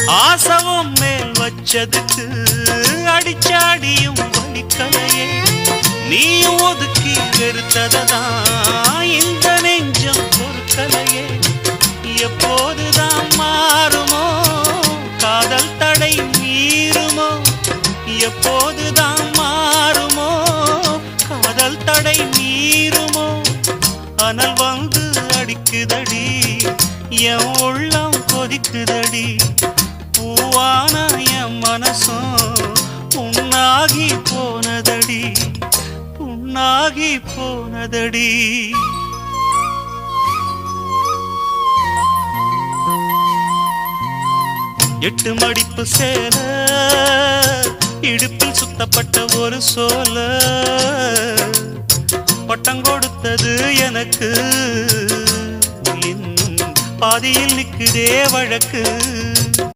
ஆசவம் மேல் வச்சதுக்கு அடிச்சாடியும் வலிக்கலையே. நீயும் ஒதுக்கி வெறுத்ததான் இந்த நெஞ்சம் பொறுக்கலையே. எப்போதுதான் மாறுமோ காதல் தடை மீறுமோ? எப்போதுதான் மாறுமோ காதல் தடை மீறுமோ? அனல் வந்து அடிக்குதடி, என் உள்ளம் கொதிக்குதடி. பூவான என் மனசும் புண்ணாகி போனதடி, புண்ணாகி போனதடி. எட்டு மடிப்பு சேல இடுப்பில் சுத்தப்பட்ட ஒரு சோல பட்டம் கொடுத்தது எனக்கு, இன்னும் பாதியில் நிக்குதே வழக்கு.